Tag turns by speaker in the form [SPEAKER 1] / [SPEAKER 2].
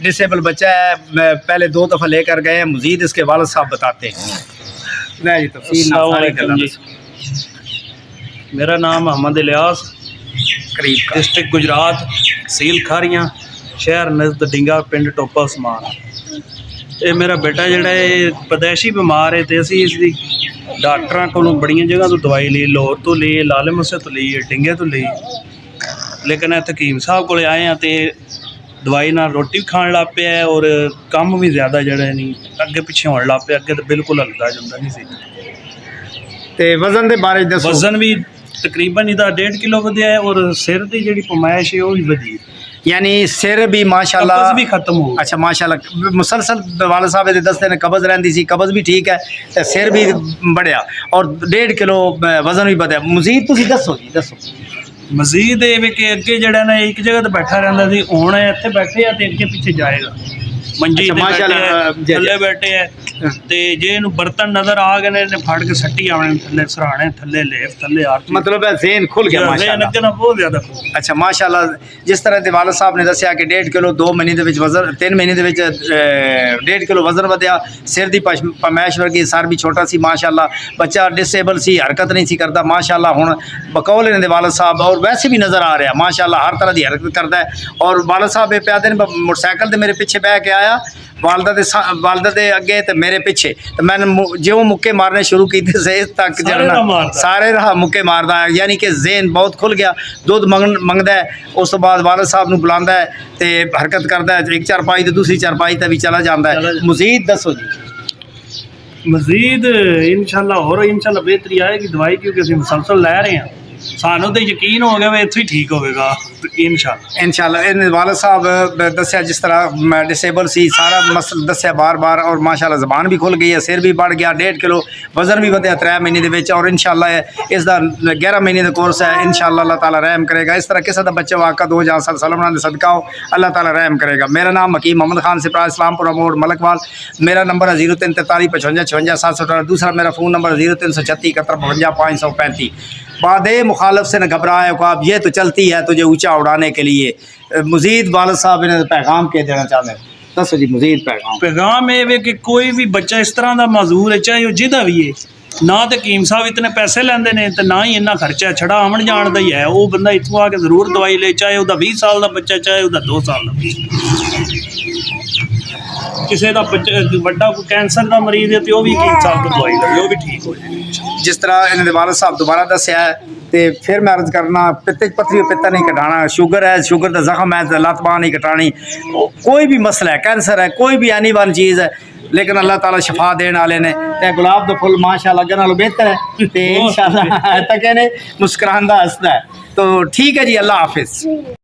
[SPEAKER 1] Disable बच्चा है, पहले 2 दफ़ा लेकर गए हैं, मज़ीद इसके वालिद साहब बताते हैं।
[SPEAKER 2] अस्सलाम वालेकुम जी, मेरा नाम मोहम्मद इलियास,
[SPEAKER 1] करीब
[SPEAKER 2] डिस्ट्रिक्ट गुजरात, तहसील खारियां, शहर नज़द डिंगा, पिंड टोपा उस्मान। ये मेरा बेटा जिहड़ा है पैदाइशी बीमार है, तो असी इसकी डॉक्टरों को बड़िया जगह तो दवाई ली, लाहौर तो ली, लाले मूसे तो ली, डिंगे तो ली, लेकिन हकीम साहब को आए हैं तो दवाई नाल रोटी भी खाण लग पिया है और काम भी ज़्यादा जड़ा नहीं अगे पिछे होने लग पिया। अगे तो बिल्कुल हलदा जुलदा नहीं सी।
[SPEAKER 1] ते वज़न दे बारे च दसो।
[SPEAKER 2] वज़न भी तकरीबन इहदा 1.5 किलो वधिया है और सिर की जिहड़ी पमैश है वो भी वधी,
[SPEAKER 1] यानी सिर भी माशाल्लाह
[SPEAKER 2] कब्ज़ भी खत्म हो।
[SPEAKER 1] अच्छा माशाल्लाह, मुसलसल वाले साहब दे दसते ने कब्ज़ रहिंदी सी, कब्ज़ भी ठीक है ते सिर भी बढ़िया और 1.5 किलो वज़न भी बढ़िया। मज़ीद तुसीं दसो जी, दसो।
[SPEAKER 2] मजीद ये वे कि अगे जड़ा ना एक जगह तो बैठा रहिंदा सी, हुण इत्थे बैठे आ ते अगे पिछे जाएगा, मंजी
[SPEAKER 1] अच्छा,
[SPEAKER 2] ते
[SPEAKER 1] माशाल्लाह,
[SPEAKER 2] बैठे थल्ले बैठे है ते जे इहनूं बर्तन नज़र आ गए ने फड़ के सट्टी आवणे थल्ले, सराहने थल्ले, लेफ थल्ले, हर चीज़
[SPEAKER 1] मतलब है ज़हन खुल गया माशाल्लाह।
[SPEAKER 2] अगे ना बहुत ज़्यादा खुल।
[SPEAKER 1] अच्छा माशाल्लाह, जिस तरह के वाले साहब ने दसिया कि 1.5 किलो 2 महीने दे विच वज़न, 3 महीने दे विच 1.5 किलो वज़न वधिया, सिर दी पमैश वर्गी, सर भी छोटा सी माशाल्लाह, बच्चा डिसेबल सी, हरकत नहीं सी करता माशाल्लाह, हुण बकौल इन्हां दे वालिद साहब और वैसे भी नज़र आ रहा माशाल्लाह, हर तरह की हरकत करता है। और वालिद साहब ये प्यादे ने मोटरसाइकिल ते मेरे पिछे बह के आया, वालदा दे अगे ते मेरे पिछे, तो मैंने जो मुक्के मारने शुरू किए से इस तक जरा सारे राह मुक्के मारदा है, यानी कि ज़हन बहुत खुल गया। दुध मंगदा है, उस तो बाद वालिद साहब नूं बुलांदा है ते हरकत करदा है, एक चारपाई तो दूसरी चारपाई ते भी चला जांदा है। मज़ीद दसो जी।
[SPEAKER 2] मजीद इंशाल्लाह और इंशाल्लाह बेहतरी आएगी दवाई, क्योंकि असं मुसलसल लै रहे हैं, सानू तो यकीन हो गया भी इत्थे ही ठीक होगा
[SPEAKER 1] इंशाल्लाह। इन वालिद साहब दसिया जिस तरह डिसेबल सी, सारा मसल दसिया बार बार, और माशाल्लाह ज़बान भी खुल गई है, सिर भी बढ़ गया, 1.5 किलो वज़न भी वधिया 3 महीने दे विच, और इंशाल्लाह इसका 11 महीने का कोर्स है। इंशाल्लाह अल्लाह ताला रहम करेगा। इस तरह किसी का बच्चा वाक़ा 2 जहां सल्लल्लाहु अलैहि सदका हो, अल्लाह ताला रहम करेगा। मेरा नाम हकीम मोहम्मद खान सिपरा, इस्लामपुरा मोड़, मलकवाल। मेरा नंबर है 0343 55 56 718। दूसरा मेरा फ़ोन नंबर 0336 71 52 535। बादे मुखालफ से न घबराए को, आप ये तो चलती है तुझे ऊंचा उड़ाने के लिए। मज़ीद वालिद साहब इन्हें पैगाम के देना चाहते हैं, दसो जी मज़ीद
[SPEAKER 2] पैगाम ये कि कोई भी बच्चा इस तरह का माजूर है, चाहे वो जिदा भी है, ना तो हकीम साहब इतने पैसे लेंदे ने ते ना ही इन्ना खर्चा, छड़ा आवन जान का ही है। वो बंदा इत्थों आके जरूर दवाई ले, चाहे वह 20 साल का बच्चा, चाहे वह 2 साल का बच्चा। किसी का बच्चा बड़ा कोई कैंसर का मरीज है तो वह भी 1 साल तो दवाई ले, वो भी ठीक हो जाए।
[SPEAKER 1] जिस तरह इन्होंने वालिद साहब दोबारा दसिया है, तो फिर मैं अर्ज करना, पथरी पित्ता नहीं कटाना, शुगर है, शुगर का जख्म है, लत्त बांह नहीं कटानी, कोई भी मसला है, कैंसर है, कोई भी एनी वन चीज़ है, लेकिन अल्लाह ताला शफा देने वाले ने। ते गुलाब का फुल माशाल्लाह अगे नालों बेहतर है, तो इंशाल्लाह तक मुस्कुरांदा हसदा है। तो ठीक है जी, अल्लाह हाफिज़।